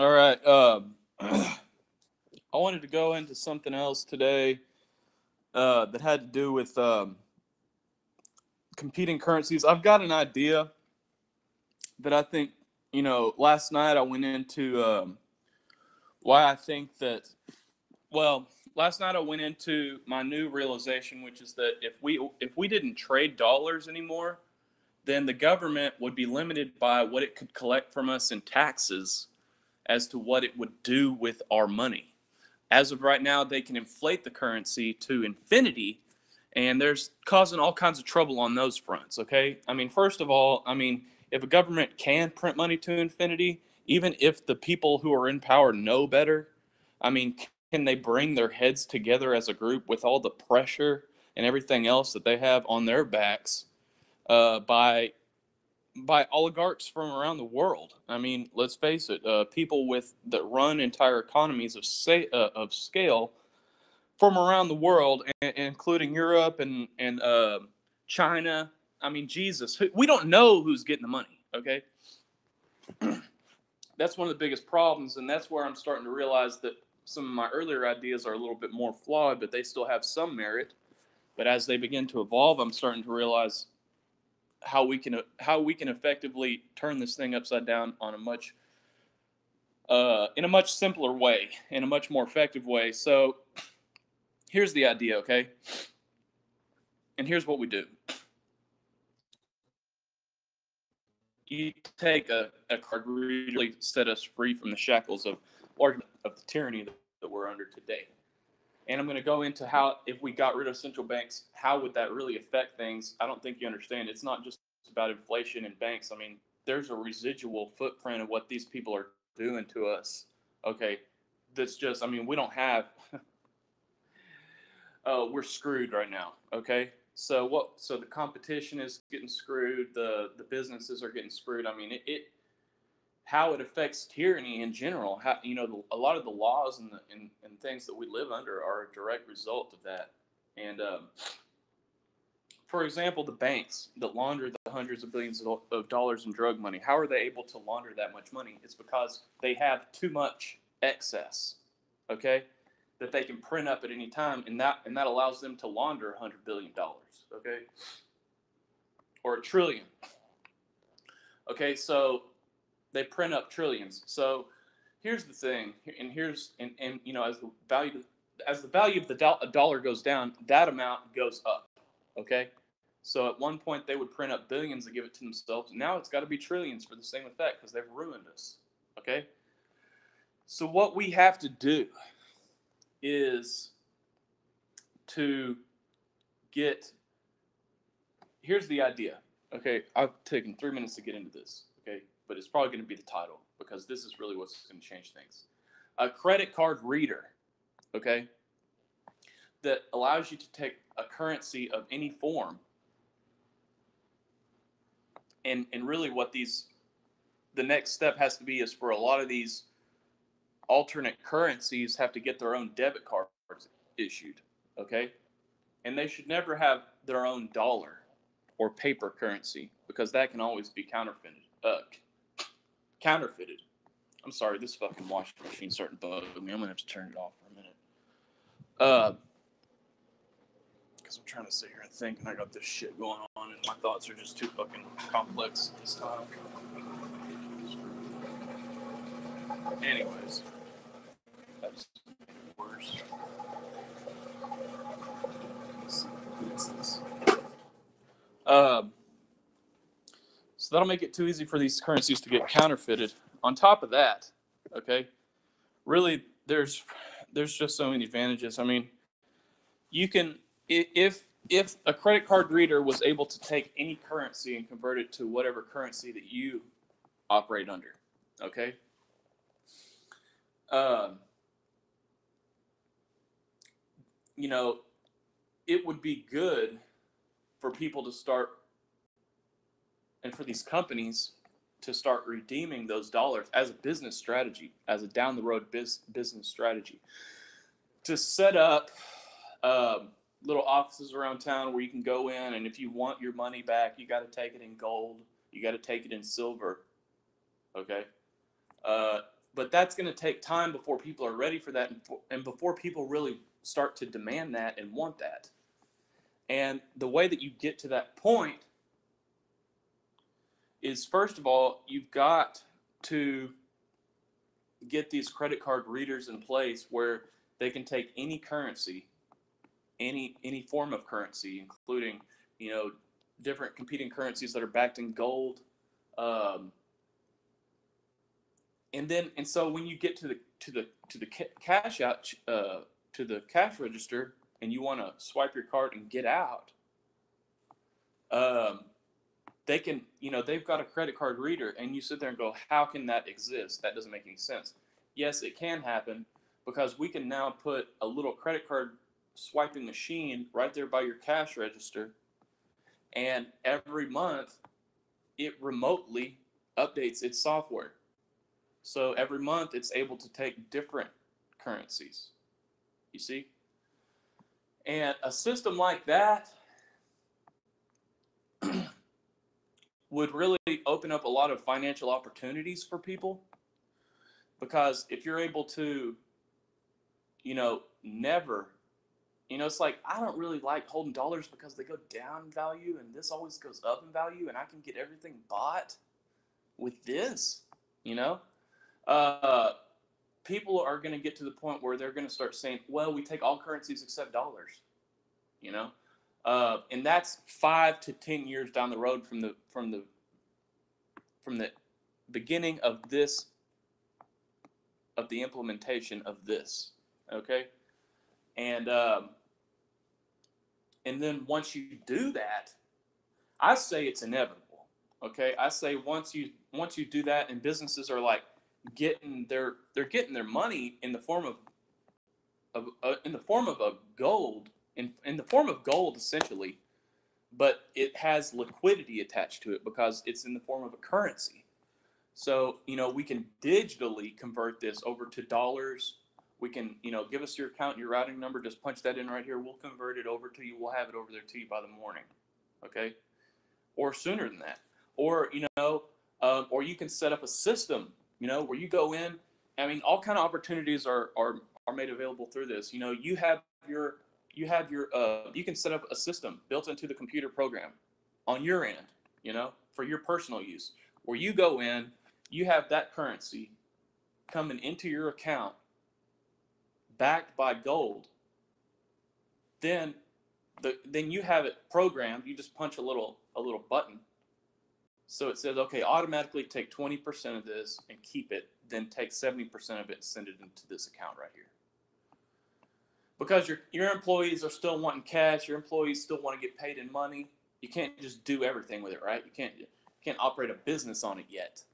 All right. I wanted to go into something else today that had to do with competing currencies. I've got an idea that I think, last night I went into why I think that, well, last night I went into my new realization, which is that if we didn't trade dollars anymore, then the government would be limited by what it could collect from us in taxes as to what it would do with our money. As of right now, they can inflate the currency to infinity, and there's causing all kinds of trouble on those fronts. Okay, I mean, first of all, if a government can print money to infinity, even if the people who are in power know better, I mean, can they bring their heads together as a group with all the pressure and everything else that they have on their backs by oligarchs from around the world? I mean, let's face it, people with that run entire economies of scale from around the world, including Europe and China. I mean, Jesus, we don't know who's getting the money. Okay, that's one of the biggest problems, and that's where I'm starting to realize that some of my earlier ideas are a little bit more flawed, but they still have some merit. But as they begin to evolve, I'm starting to realize how we can effectively turn this thing upside down on a much in a much simpler way, in a much more effective way. So here's the idea, okay? And here's what we do: you take a card, really set us free from the shackles of the tyranny that we're under today. And I'm going to go into how, if we got rid of central banks, how would that really affect things? I don't think you understand. It's not just about inflation and banks. I mean, there's a residual footprint of what these people are doing to us. Okay, that's just, I mean, we don't have, we're screwed right now. Okay, so what? So the competition is getting screwed. The businesses are getting screwed. I mean, it how it affects tyranny in general. How, a lot of the laws and things that we live under are a direct result of that. And for example, the banks that launder the hundreds of billions of dollars in drug money, how are they able to launder that much money? It's because they have too much excess, okay, that they can print up at any time, and that allows them to launder $100 billion, okay, or a trillion. Okay, so they print up trillions. So here's the thing, and as the value of the dollar goes down, that amount goes up. Okay, so at one point they would print up billions and give it to themselves. Now it's got to be trillions for the same effect because they've ruined us. Okay, so what we have to do is to get. Here's the idea. Okay, I've taken 3 minutes to get into this. Okay, but it's probably going to be the title because this is really what's going to change things. A credit card reader, okay, that allows you to take a currency of any form, and really what the next step has to be is for a lot of these alternate currencies have to get their own debit cards issued, okay, and they should never have their own dollar or paper currency because that can always be counterfeited. I'm sorry, this fucking washing machine's starting to bug me. I'm gonna have to turn it off for a minute. Because I'm trying to sit here and think, and I got this shit going on, and my thoughts are just too fucking complex this time. Anyways, that's worse. Um, so that'll make it too easy for these currencies to get counterfeited. On top of that, okay, really, there's just so many advantages. I mean, you can if a credit card reader was able to take any currency and convert it to whatever currency that you operate under, okay, um, you know, it would be good for people to start, and for these companies to start redeeming those dollars as a business strategy, as a down the road business strategy, to set up little offices around town where you can go in, and if you want your money back, you got to take it in gold, you got to take it in silver, okay. But that's going to take time before people are ready for that, and before people really start to demand that and want that. And the way that you get to that point is, first of all, you've got to get these credit card readers in place where they can take any currency, any form of currency, including, you know, different competing currencies that are backed in gold. Um, and so when you get to the cash out to the cash register and you want to swipe your card and get out, um, they can, you know, they've got a credit card reader, and you sit there and go, how can that exist? That doesn't make any sense. Yes, it can happen, because we can now put a little credit card swiping machine right there by your cash register, and every month it remotely updates its software. So every month it's able to take different currencies. You see? And a system like that would really open up a lot of financial opportunities for people, because if you're able to, you know, never, you know, it's like, I don't really like holding dollars because they go down in value and this always goes up in value, and I can get everything bought with this, you know? Uh, People are going to get to the point where they're going to start saying, well, we take all currencies except dollars, you know? And that's 5 to 10 years down the road from the beginning of this, of the implementation of this, okay? And and then once you do that, I say it's inevitable, okay? I say once you do that, and businesses are like they're getting their money in the form of in the form of a gold, in the form of gold essentially, but it has liquidity attached to it because it's in the form of a currency. So, you know, we can digitally convert this over to dollars. We can, you know, give us your account, your routing number, just punch that in right here. We'll convert it over to you. We'll have it over there to you by the morning, okay? Or sooner than that. Or, you know, or you can set up a system, you know, where you go in. I mean, all kind of opportunities are made available through this. You know, you can set up a system built into the computer program on your end, you know, for your personal use, where you go in, you have that currency coming into your account backed by gold. Then then you have it programmed. You just punch a little button. So it says, okay, automatically take 20% of this and keep it, then take 70% of it and send it into this account right here. Because your employees are still wanting cash, your employees still want to get paid in money. You can't just do everything with it, right? You can't operate a business on it yet.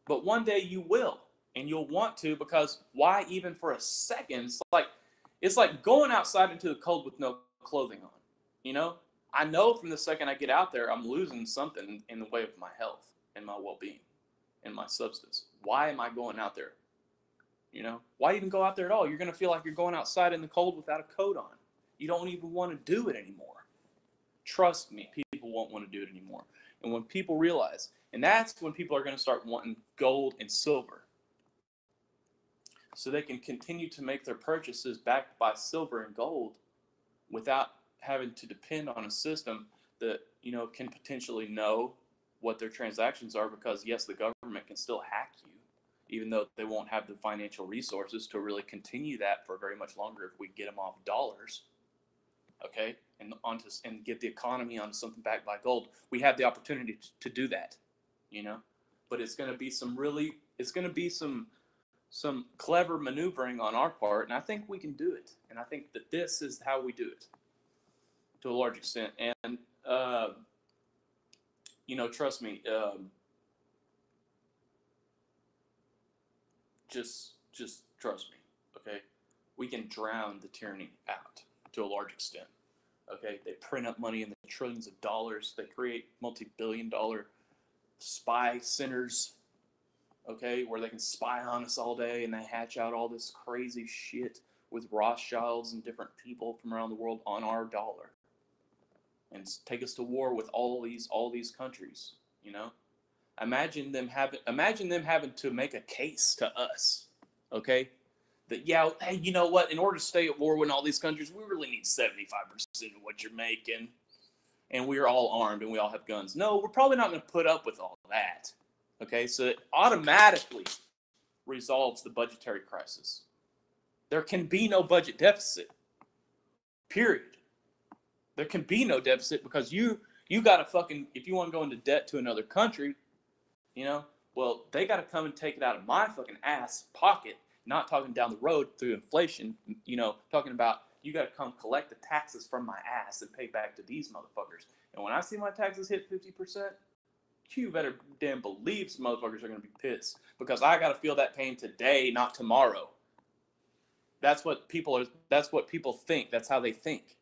But one day you will, and you'll want to, because why even for a second? It's like going outside into the cold with no clothing on. You know, I know from the second I get out there, I'm losing something in the way of my health and my well-being and my substance. Why am I going out there? You know, why even go out there at all? You're going to feel like you're going outside in the cold without a coat on. You don't even want to do it anymore. Trust me, people won't want to do it anymore. And when people realize, and that's when people are going to start wanting gold and silver, so they can continue to make their purchases backed by silver and gold without having to depend on a system that, you know, can potentially know what their transactions are, because yes, the government can still hack you, even though they won't have the financial resources to really continue that for very much longer if we get them off dollars, okay, and get the economy onto something backed by gold. We have the opportunity to do that, you know, but it's going to be some clever maneuvering on our part, and I think we can do it. And I think that this is how we do it to a large extent. And you know, trust me, just trust me, okay? We can drown the tyranny out to a large extent. Okay, they print up money in the trillions of dollars. They create multi-billion-dollar spy centers, okay, where they can spy on us all day, and they hatch out all this crazy shit with Rothschilds and different people from around the world on our dollar, and take us to war with all these countries, you know. Imagine them having to make a case to us, okay? That yeah, hey, you know what? In order to stay at war with all these countries, we really need 75% of what you're making, and we're all armed and we all have guns. No, we're probably not going to put up with all that. Okay, so it automatically resolves the budgetary crisis. There can be no budget deficit. Period. There can be no deficit because you got to fucking, if you want to go into debt to another country, you know, well, they got to come and take it out of my fucking ass pocket, not talking down the road through inflation, you know, talking about you got to come collect the taxes from my ass and pay back to these motherfuckers. And when I see my taxes hit 50%, you better damn believe some motherfuckers are going to be pissed because I got to feel that pain today, not tomorrow. That's what people think. That's how they think.